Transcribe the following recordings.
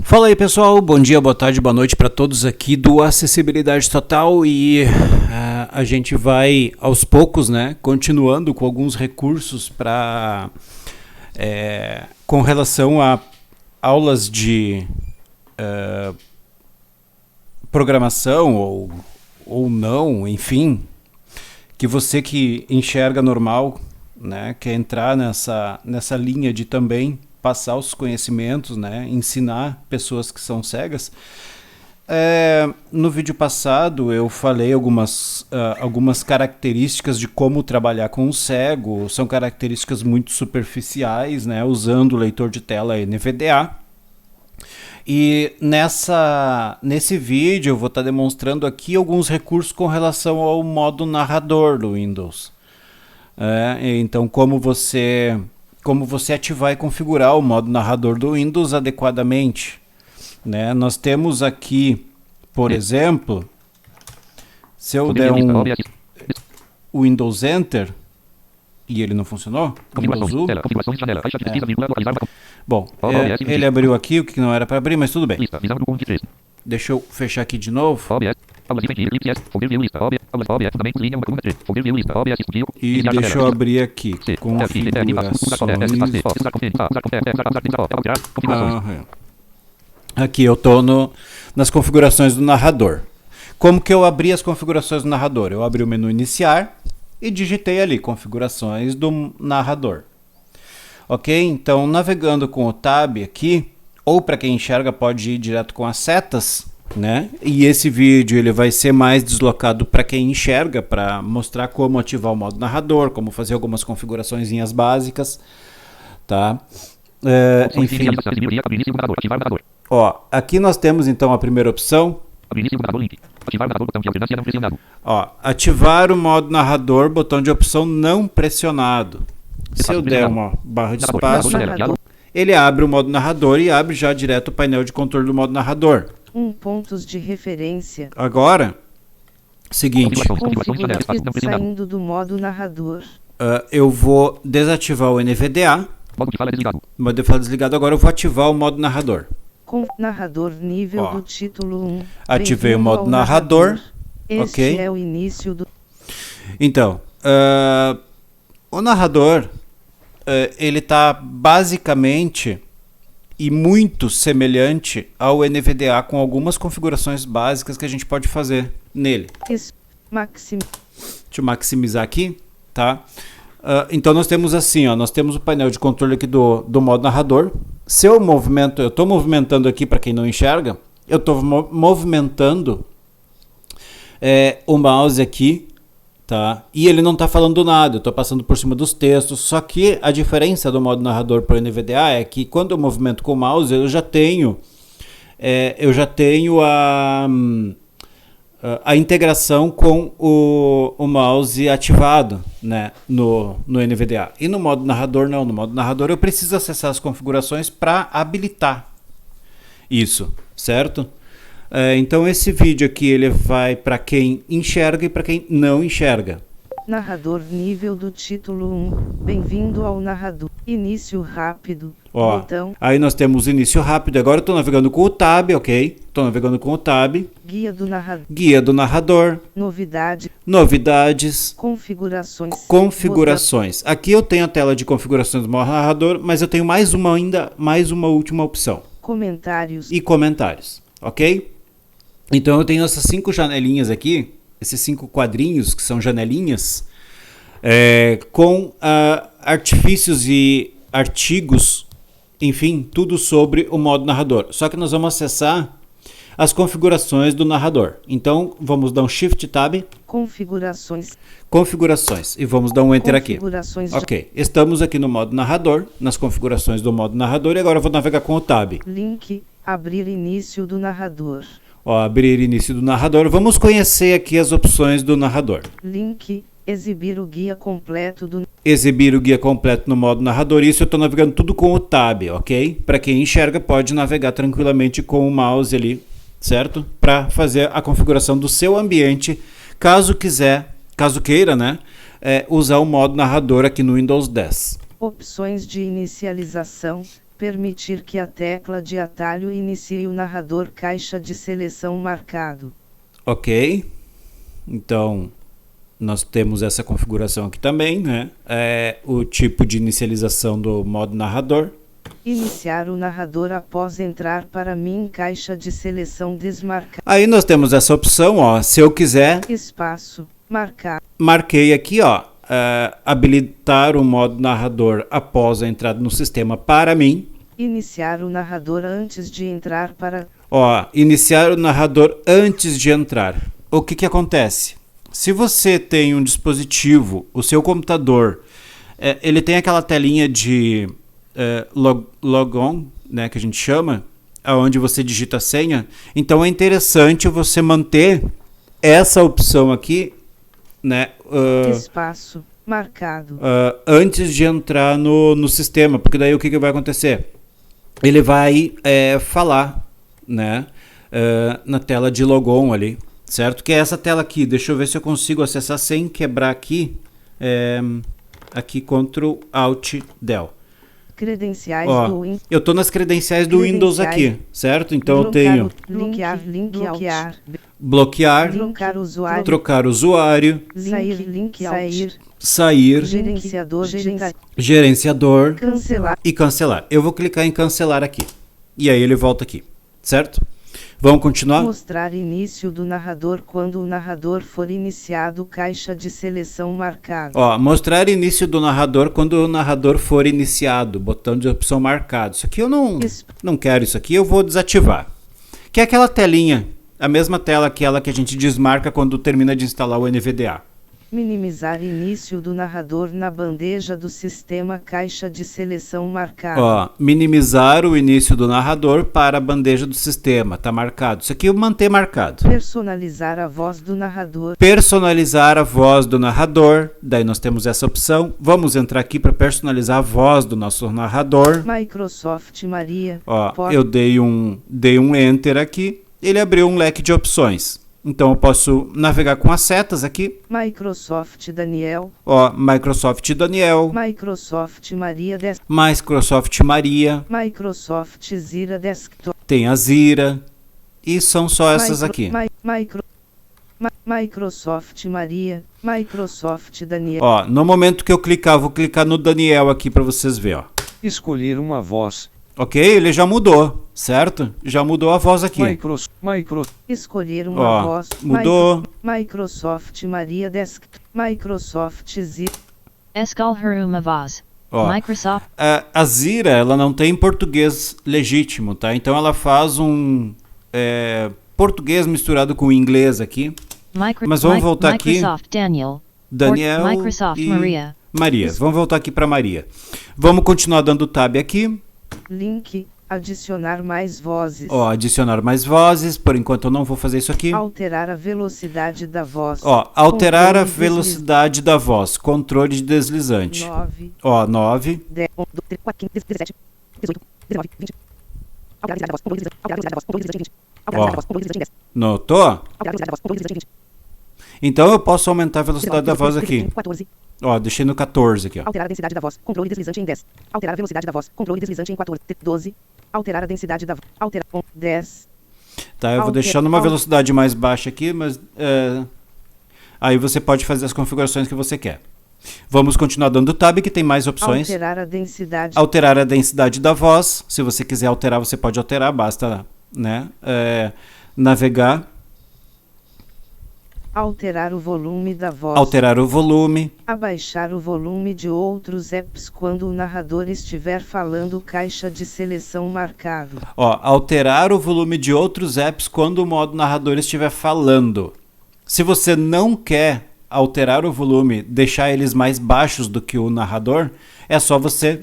Fala aí pessoal, bom dia, boa tarde, boa noite para todos aqui do Acessibilidade Total e a gente vai aos poucos, né, continuando com alguns recursos para com relação a aulas de programação ou não, enfim, que você que enxerga normal, né, quer entrar nessa linha de também passar os conhecimentos, né, ensinar pessoas que são cegas. No vídeo passado eu falei algumas características de como trabalhar com o cego. São características muito superficiais, né, usando o leitor de tela NVDA. E nesse vídeo eu vou estar demonstrando aqui alguns recursos com relação ao modo narrador do Windows. Então como você ativar e configurar o modo narrador do Windows adequadamente, né? Nós temos aqui, por exemplo, se eu der o Windows Enter e ele não funcionou, Windows U, bom, ele abriu aqui o que não era para abrir, mas tudo bem. Deixa eu fechar aqui de novo. E deixa eu abrir aqui aqui eu estou nas configurações do narrador. Como que eu abri as configurações do narrador? Eu abri o menu iniciar e digitei ali configurações do narrador. Ok? Então navegando com o tab aqui, ou para quem enxerga pode ir direto com as setas, né? E esse vídeo ele vai ser mais deslocado para quem enxerga, para mostrar como ativar o modo narrador, como fazer algumas configuraçõezinhas básicas, tá? Enfim. Ó, aqui nós temos então a primeira opção. Ó, ativar o modo narrador, botão de opção não pressionado. Se eu der uma barra de espaço, ele abre o modo narrador e abre já direto o painel de controle do modo narrador. Pontos de referência. Agora, seguinte. Saindo do modo narrador. Eu vou desativar o NVDA. Modo de fala desligado. Modo de fala desligado. Agora eu vou ativar o modo narrador. Com narrador nível do título 1. Ativei o modo narrador. Este é o início do... Então, o narrador, ele está basicamente e muito semelhante ao NVDA, com algumas configurações básicas que a gente pode fazer nele. Deixa eu maximizar aqui, tá? Então nós temos assim, ó, nós temos o painel de controle aqui do modo narrador. Se eu movimento, eu estou movimentando aqui para quem não enxerga, eu estou movimentando o mouse aqui, tá? E ele não está falando nada, eu estou passando por cima dos textos. Só que a diferença do modo narrador para o NVDA é que quando eu movimento com o mouse, eu já tenho a integração com o mouse ativado, né, no NVDA. E no modo narrador não, no modo narrador eu preciso acessar as configurações para habilitar isso, certo? Então esse vídeo aqui ele vai para quem enxerga e para quem não enxerga. Narrador nível do título 1. Bem-vindo ao narrador. Início rápido. Ó, botão. Aí nós temos início rápido. Agora eu estou navegando com o tab, ok? Estou navegando com o tab. Guia do narrador. Guia do narrador. Novidades. Configurações. Aqui eu tenho a tela de configurações do narrador, mas eu tenho mais uma última opção. Comentários. E comentários, ok? Então eu tenho essas 5 janelinhas aqui, esses 5 quadrinhos que são janelinhas, com artifícios e artigos, enfim, tudo sobre o modo narrador. Só que nós vamos acessar as configurações do narrador. Então vamos dar um Shift Tab. Configurações. E vamos dar um Enter aqui. Ok, estamos aqui no modo narrador, nas configurações do modo narrador, e agora eu vou navegar com o Tab. Link, abrir início do narrador. Ó, abrir início do narrador. Vamos conhecer aqui as opções do narrador. Link, exibir o guia completo do... Exibir o guia completo no modo narrador. Isso eu estou navegando tudo com o Tab, ok? Para quem enxerga pode navegar tranquilamente com o mouse ali, certo? Para fazer a configuração do seu ambiente, caso queira, né? Usar o modo narrador aqui no Windows 10. Opções de inicialização. Permitir que a tecla de atalho inicie o narrador caixa de seleção marcado. Ok. Então, nós temos essa configuração aqui também, né? O tipo de inicialização do modo narrador. Iniciar o narrador após entrar para mim caixa de seleção desmarcar. Aí nós temos essa opção, ó, se eu quiser, Espaço, marcar. marquei aqui, ó, habilitar o modo narrador após a entrada no sistema para mim. Iniciar o narrador antes de entrar para... Ó, iniciar o narrador antes de entrar. O que acontece? Se você tem um dispositivo, o seu computador, ele tem aquela telinha de logon, né, que a gente chama, onde você digita a senha. Então é interessante você manter essa opção aqui, né, Espaço, marcado. antes de entrar no sistema, porque daí o que vai acontecer? Ele vai falar, né, na tela de logon ali, certo? Que é essa tela aqui. Deixa eu ver se eu consigo acessar sem quebrar aqui. Aqui Ctrl Alt Del. Credenciais Ó, do Windows. eu estou nas credenciais do Windows aqui, certo? Então eu tenho bloquear, trocar usuário, sair, gerenciador e cancelar. Eu vou clicar em cancelar aqui. E aí ele volta aqui, certo? Vamos continuar? Mostrar início do narrador quando o narrador for iniciado caixa de seleção marcado. Ó, mostrar início do narrador quando o narrador for iniciado, botão de opção marcado. Isso aqui eu não quero, isso aqui eu vou desativar. Que é aquela telinha, a mesma tela que a gente desmarca quando termina de instalar o NVDA. Minimizar início do narrador na bandeja do sistema caixa de seleção marcado. Ó, minimizar o início do narrador para a bandeja do sistema, tá marcado. Isso aqui eu manter marcado. Personalizar a voz do narrador. Personalizar a voz do narrador, daí nós temos essa opção. Vamos entrar aqui para personalizar a voz do nosso narrador. Microsoft Maria. Ó, eu dei um Enter aqui, ele abriu um leque de opções. Então eu posso navegar com as setas aqui. Microsoft Daniel. Ó, Microsoft Daniel. Microsoft Maria Desktop. Microsoft Maria. Microsoft Zira Desktop. Tem a Zira. E são só essas aqui. Microsoft Maria. Microsoft Daniel. Ó, no momento que eu clicar, vou clicar no Daniel aqui para vocês verem, ó. Escolher uma voz. Ok, ele já mudou, certo? Já mudou a voz aqui. Escolher uma voz. Mudou. Microsoft Maria Desktop. Microsoft Zira. Escolher uma voz. Ó, Microsoft. a Zira, ela não tem português legítimo, tá? Então ela faz um português misturado com inglês aqui. Mas vamos voltar aqui. Microsoft Daniel Microsoft e Maria. Vamos voltar aqui para Maria. Vamos continuar dando tab aqui. Link, adicionar mais vozes. Ó, adicionar mais vozes. Por enquanto eu não vou fazer isso aqui. Alterar a velocidade da voz. Ó, alterar a velocidade da voz. Controle de deslizante. 9. Ó, 9. 10, 11, 12, 13, 14, 15, 17, 18, 19, 20. Alterar a velocidade da voz. Controle de deslizante. 20. Alterar a velocidade da voz. Controle de deslizante. 20. Notou? Alterar a velocidade da voz. Controle de deslizante. 20. Então eu posso aumentar a velocidade da voz aqui. 14. Ó, deixei no 14 aqui, ó. Alterar a densidade da voz. Controle deslizante em 10. Alterar a velocidade da voz. Controle deslizante em 14. 12. Alterar a densidade da voz. Alterar 10. Tá, eu vou deixar numa velocidade mais baixa aqui, mas aí você pode fazer as configurações que você quer. Vamos continuar dando tab, que tem mais opções. Alterar a densidade. Alterar a densidade da voz. Se você quiser alterar, você pode alterar, basta, né, navegar. Alterar o volume da voz. Alterar o volume. Abaixar o volume de outros apps quando o narrador estiver falando caixa de seleção marcado. Ó, alterar o volume de outros apps quando o modo narrador estiver falando. Se você não quer alterar o volume, deixar eles mais baixos do que o narrador, é só você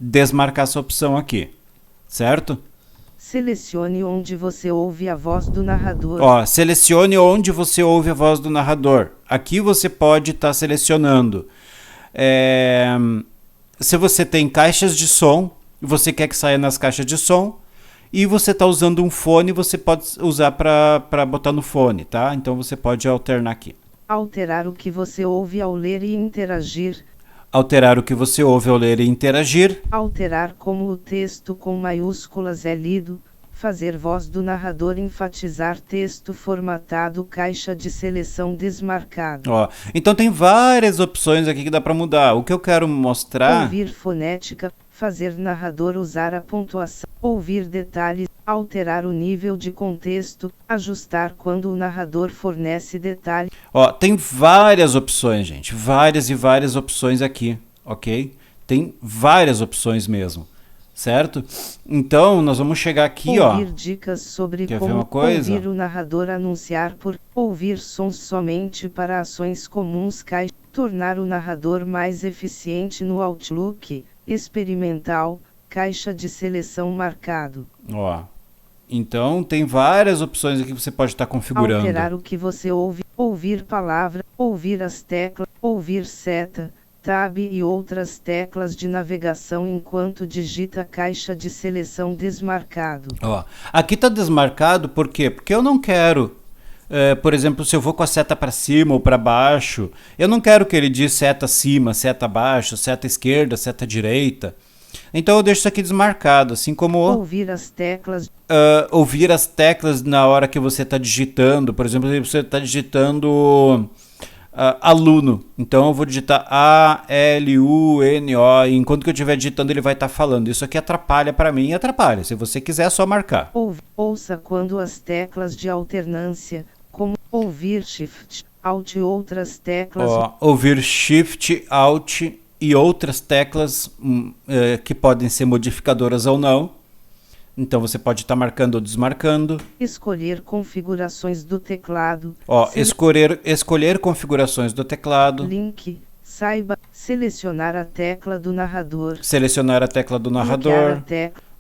desmarcar essa opção aqui, certo? Selecione onde você ouve a voz do narrador. Ó, selecione onde você ouve a voz do narrador. Aqui você pode estar selecionando. Se você tem caixas de som, você quer que saia nas caixas de som, e você está usando um fone, você pode usar para botar no fone, tá? Então você pode alternar aqui. Alterar o que você ouve ao ler e interagir. Alterar o que você ouve ao ler e interagir. Alterar como o texto com maiúsculas é lido. Fazer voz do narrador, enfatizar texto formatado, caixa de seleção desmarcado. Ó, então tem várias opções aqui que dá para mudar. O que eu quero mostrar... Ouvir fonética, fazer narrador usar a pontuação, ouvir detalhes, alterar o nível de contexto, ajustar quando o narrador fornece detalhes. Ó, tem várias opções, gente. Várias e várias opções aqui, ok? Tem várias opções mesmo. Certo? Então, nós vamos chegar aqui, ó. Ouvir dicas sobre Quer ver como uma coisa? ouvir o narrador anunciar por ouvir sons somente para ações comuns, tornar o narrador mais eficiente no Outlook, experimental, caixa de seleção marcado. Ó. Então, tem várias opções aqui que você pode estar configurando. Alterar o que você ouve, ouvir palavra, ouvir as teclas, ouvir seta, tab e outras teclas de navegação enquanto digita caixa de seleção desmarcado. Ó, aqui está desmarcado por quê? Porque eu não quero, por exemplo, se eu vou com a seta para cima ou para baixo, eu não quero que ele diga seta acima, seta abaixo, seta esquerda, seta direita. Então eu deixo isso aqui desmarcado, assim como ouvir as teclas. Ouvir as teclas na hora que você está digitando. Por exemplo, você está digitando aluno. Então eu vou digitar A-L-U-N-O. E enquanto que eu estiver digitando, ele vai estar falando. Isso aqui atrapalha para mim, atrapalha. Se você quiser, é só marcar. Ouça quando as teclas de alternância, como ouvir Shift, Alt e outras teclas. Ouvir Shift, Alt e outras teclas que podem ser modificadoras ou não. Então você pode estar marcando ou desmarcando. Escolher configurações do teclado. Ó, escolher configurações do teclado. Link, saiba, selecionar a tecla do narrador. Selecionar a tecla do narrador.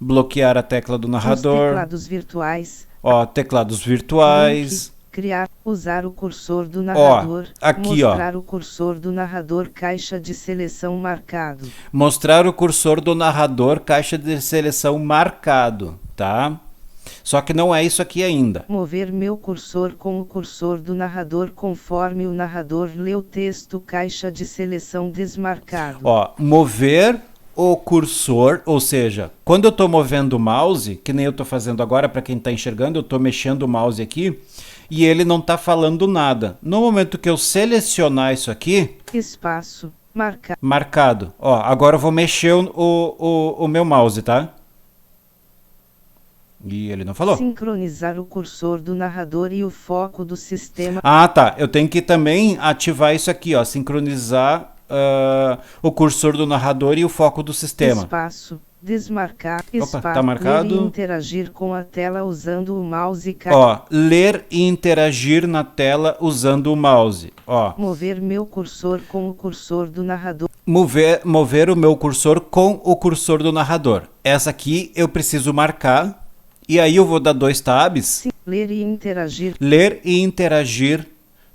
Bloquear a tecla do narrador. Os teclados virtuais. Ó, teclados virtuais. Link, criar, usar o cursor do narrador. Ó, aqui, mostrar o cursor do narrador, caixa de seleção marcado. Mostrar o cursor do narrador, caixa de seleção marcado, tá? Só que não é isso aqui ainda. Mover meu cursor com o cursor do narrador conforme o narrador lê o texto, caixa de seleção desmarcado. Ó, mover o cursor, ou seja, quando eu estou movendo o mouse, que nem eu estou fazendo agora, para quem está enxergando, eu estou mexendo o mouse aqui, e ele não está falando nada. No momento que eu selecionar isso aqui... Espaço, marcado. Ó, agora eu vou mexer o meu mouse, tá? E ele não falou. Sincronizar o cursor do narrador e o foco do sistema. Ah, tá. Eu tenho que também ativar isso aqui, ó. Sincronizar o cursor do narrador e o foco do sistema. Espaço. Desmarcar, espaço, tá marcado. Ler e interagir com a tela usando o mouse. Ó, ler e interagir na tela usando o mouse. Ó. Mover meu cursor com o cursor do narrador. Mover o meu cursor com o cursor do narrador. Essa aqui eu preciso marcar. E aí eu vou dar 2 tabs. Sim, ler e interagir. Ler e interagir,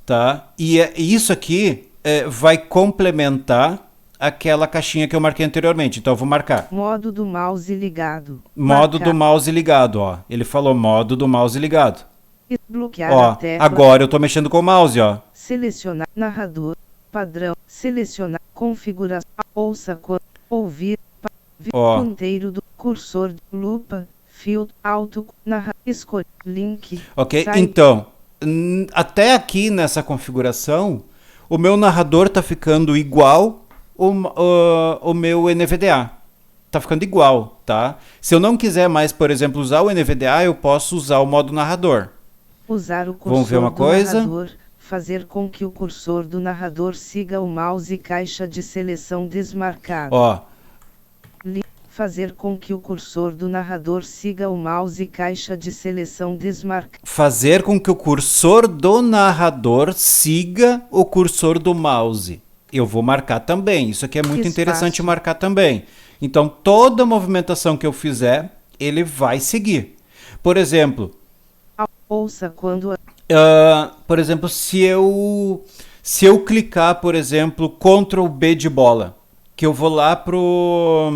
tá? E isso aqui vai complementar aquela caixinha que eu marquei anteriormente. Então eu vou marcar. Modo do mouse ligado. Modo do mouse ligado, ó. Ele falou modo do mouse ligado. E bloquear ó, a tecla. Agora eu tô mexendo com o mouse, ó. Selecionar narrador, padrão, selecionar configuração, ouça quando ouvir, ponteiro do cursor, lupa, filtro, alto, escolha, link. Ok, então, até aqui nessa configuração, o meu narrador tá ficando igual o meu NVDA. Tá ficando igual, tá? Se eu não quiser mais, por exemplo, usar o NVDA, eu posso usar o modo narrador. Usar o cursor Vamos ver uma coisa? narrador, fazer com que o cursor do narrador siga o mouse, caixa de seleção desmarcado. Ó. Fazer com que o cursor do narrador siga o mouse, caixa de seleção desmarcado. Fazer com que o cursor do narrador siga o cursor do mouse. Eu vou marcar também. Isso aqui é muito interessante marcar também. Então, toda movimentação que eu fizer, ele vai seguir. Por exemplo... Ouça quando... por exemplo, se eu clicar, por exemplo, Ctrl B de bola, que eu vou lá pro...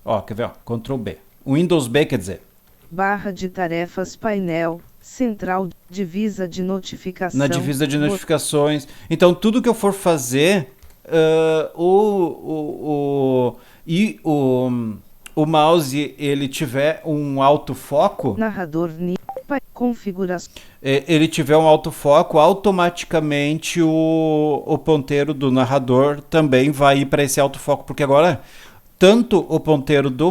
Ó, quer ver? Ó, Ctrl B. Windows B, quer dizer. Barra de tarefas, painel, central, divisa de notificação. Na divisa de notificações. Então, tudo que eu for fazer, e o mouse ele tiver um autofoco, Narrador configuração. Ele tiver um autofoco, automaticamente o ponteiro do narrador também vai ir para esse autofoco, porque agora tanto o ponteiro do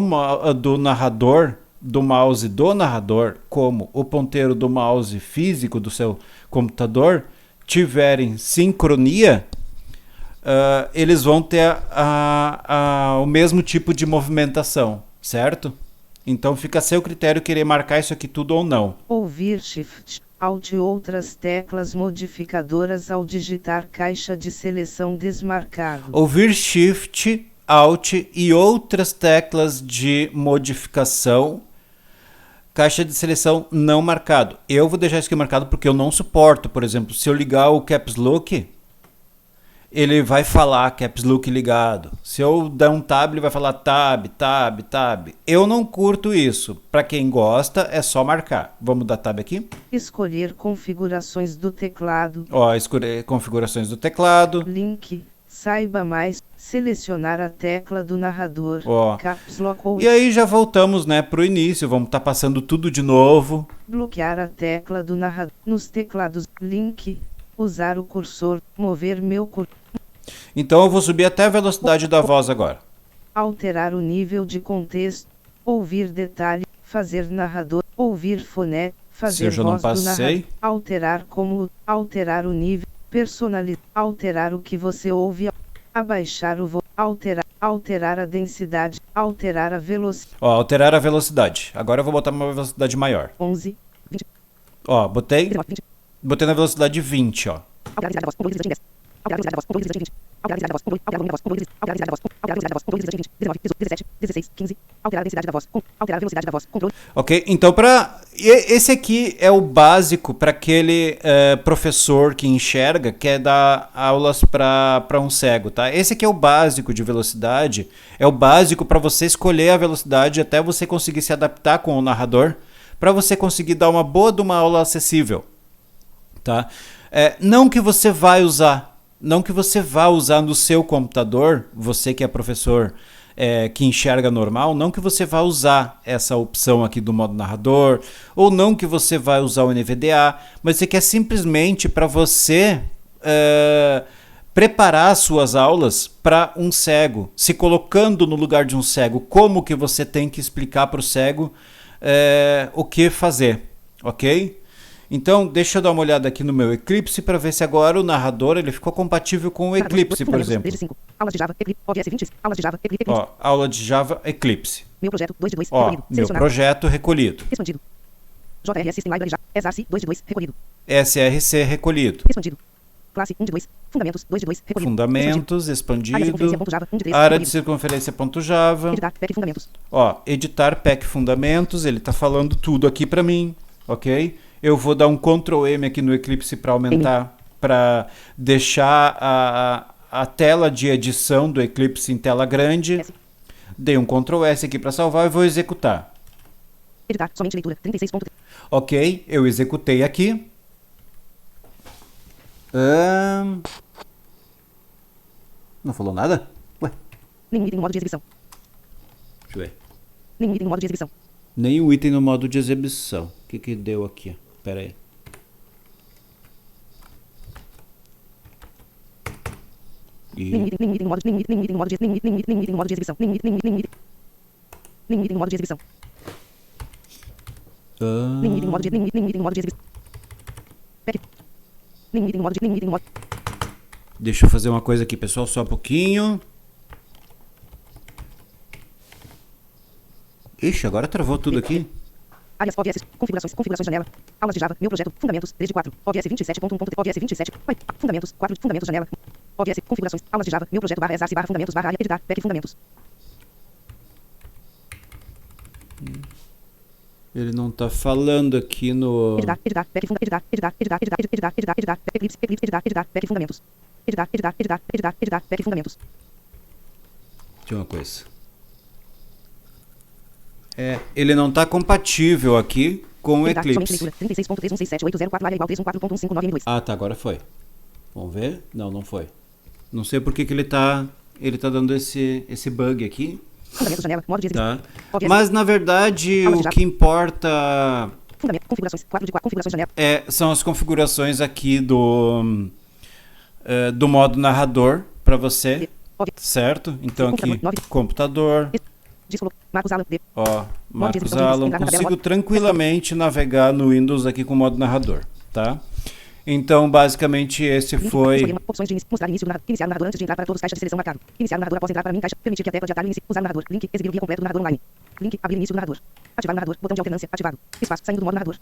narrador, do mouse do narrador, como o ponteiro do mouse físico do seu computador tiverem sincronia, eles vão ter o mesmo tipo de movimentação, certo? Então fica a seu critério querer marcar isso aqui tudo ou não. Ouvir Shift, Alt e outras teclas modificadoras ao digitar caixa de seleção desmarcado. Ouvir Shift, Alt e outras teclas de modificação, caixa de seleção não marcado. Eu vou deixar isso aqui marcado porque eu não suporto. Por exemplo, se eu ligar o Caps Lock, ele vai falar Caps Lock ligado. Se eu der um tab, ele vai falar tab, tab, tab. Eu não curto isso. Para quem gosta, é só marcar. Vamos dar tab aqui. Escolher configurações do teclado. Ó, escolher configurações do teclado. Link, saiba mais, selecionar a tecla do narrador. Ó. Caps Lock ou E aí já voltamos, né, pro início. Vamos estar passando tudo de novo. bloquear a tecla do narrador. Nos teclados, link, usar o cursor, mover meu cursor. Então eu vou subir até a velocidade da voz agora. Alterar o nível de contexto, ouvir detalhe, fazer narrador, ouvir foné, fazer eu já não voz do passei. narrador, alterar como, alterar o nível, personalizar, alterar o que você ouve, abaixar o volume, alterar a densidade, alterar a velocidade. Ó, alterar a velocidade. Agora eu vou botar uma velocidade maior. 11, 20, Ó, botei 19, 20. na velocidade 20, ó. Alterar a velocidade da voz, controle de 10. Alterar a velocidade da voz, controle de 20. Alterar a velocidade da voz, controle de 20. Alterar a velocidade da voz, controle de 20. 19, 17, 16, 15. Alterar a densidade da voz, alterar a velocidade da voz, controle. Ok? Então, esse aqui é o básico para aquele professor que enxerga, quer dar aulas para um cego, tá? Esse aqui é o básico de velocidade, é o básico para você escolher a velocidade até você conseguir se adaptar com o narrador, para você conseguir dar uma boa de uma aula acessível, tá? Não que você vai usar, não que você vá usar no seu computador, você que é professor que enxerga normal, não que você vá usar essa opção aqui do modo narrador, ou não que você vai usar o NVDA, mas isso aqui é simplesmente para você preparar as suas aulas para um cego, se colocando no lugar de um cego, como que você tem que explicar para o cego o que fazer, ok? Então, deixa eu dar uma olhada aqui no meu Eclipse para ver se agora o narrador ele ficou compatível com o Eclipse, por exemplo. Aulas de Java, Eclipse, OBS 20, aulas de Java, Eclipse. Ó, aula de Java Eclipse. Meu projeto 2 de 2, Ó, recolhido. meu projeto recolhido. Expandido. JRS System Library Java, SRC 2 de 2, recolhido. SRC recolhido. Expandido. Classe 1 de 2, fundamentos 2 de 2, recolhido. Fundamentos, expandido. Área de circunferência.java, 1 de 3, Área de recolhido. circunferência.java. Editar, PEC fundamentos. Ó, editar PEC fundamentos, ele está falando tudo aqui para mim, ok? Eu vou dar um Ctrl M aqui no Eclipse para aumentar, para deixar a tela de edição do Eclipse em tela grande. S. Dei um Ctrl S aqui para salvar e vou executar. Editar, somente leitura, 36.3. Ok, eu executei aqui. Não falou nada? Ué, Nenhum item no modo de exibição. deixa eu ver. Nenhum item no modo de exibição. Nenhum item no modo de exibição. O que que deu aqui? Pera aí. Nenhum item no modo de exibição. Nenhum item no modo de exibição. Nenhum item no modo de exibição. Nenhum item no modo de exibição. PEC. Nenhum item no modo. Deixa eu fazer uma coisa aqui, pessoal, só um pouquinho. Ixi, agora travou tudo aqui. Áreas OBS, configurações janela. Aulas de Java, meu projeto, fundamentos, 3 de 4. OBS 27.1. OBS 27. Fundamentos, 4, fundamentos janela. OBS, configurações, aulas de Java, meu projeto, /exarc, fundamentos, área, editar, PEC fundamentos. Ele não tá falando aqui no... Editar, PEC Eclipse, editar, PEC fundamentos. Editar, PEC fundamentos. Deixa uma coisa. Ele não tá compatível aqui com o Eclipse. 36.316780 área igual 314.159M2. Ah, tá, agora foi. Vamos ver? Não, não foi. Não sei por que ele tá dando esse bug aqui. Fundamento, janela, modo de exibição. Tá? Mas na verdade o que importa Fundamento, configurações, 4 de 4, configurações, janela. são as configurações aqui do modo narrador para você, certo? Então aqui, computador, Marcos Allan, ó, Marcos Allan, consigo tranquilamente navegar no Windows aqui com o modo narrador, tá? Então, basicamente, esse foi... Opções de mostrar início do narrador. Iniciar o narrador antes de entrar para todos, caixa de seleção marcado. Iniciar o narrador após entrar para mim, caixa. Permitir que a tecla de atalho inicie. Usar o narrador. Link. Exibir o guia completo do narrador online. Link. Abrir início do narrador. Ativar o narrador. Botão de alternância. Ativado. Espaço. Saindo do modo narrador.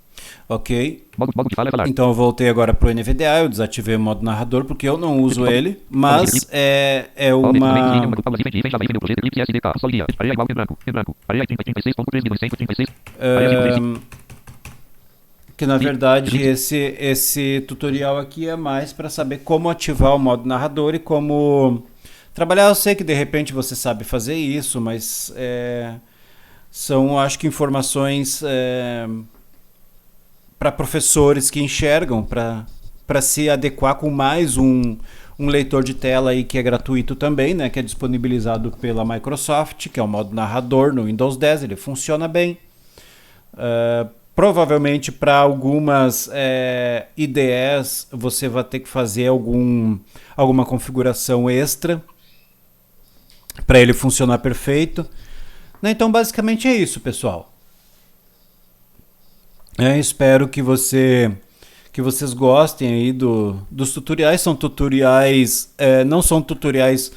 Ok. Modo de fala é falar. Então eu voltei agora pro NVDA, eu desativei o modo narrador porque eu não uso ele, mas é uma... que na verdade esse tutorial aqui é mais para saber como ativar o modo narrador e como trabalhar. Eu sei que de repente você sabe fazer isso, mas são, acho que, informações para professores que enxergam, para se adequar com mais um leitor de tela aí que é gratuito também, né, que é disponibilizado pela Microsoft, que é o modo narrador no Windows 10, ele funciona bem. Provavelmente para algumas IDEs você vai ter que fazer alguma configuração extra para ele funcionar perfeito. Então basicamente é isso, pessoal. Espero que vocês gostem aí dos tutoriais. São tutoriais, não são tutoriais,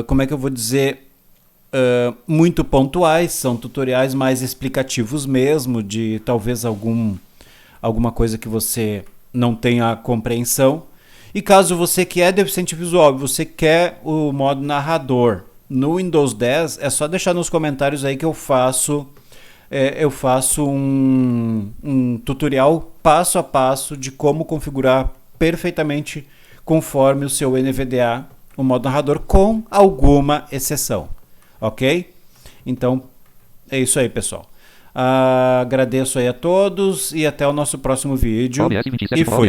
como é que eu vou dizer, muito pontuais, são tutoriais mais explicativos mesmo, de talvez alguma coisa que você não tenha compreensão. E caso você que é deficiente visual e você quer o modo narrador no Windows 10, é só deixar nos comentários aí que eu faço um tutorial passo a passo de como configurar perfeitamente conforme o seu NVDA o modo narrador, com alguma exceção. Ok? Então, é isso aí, pessoal. Agradeço aí a todos e até o nosso próximo vídeo. E fui.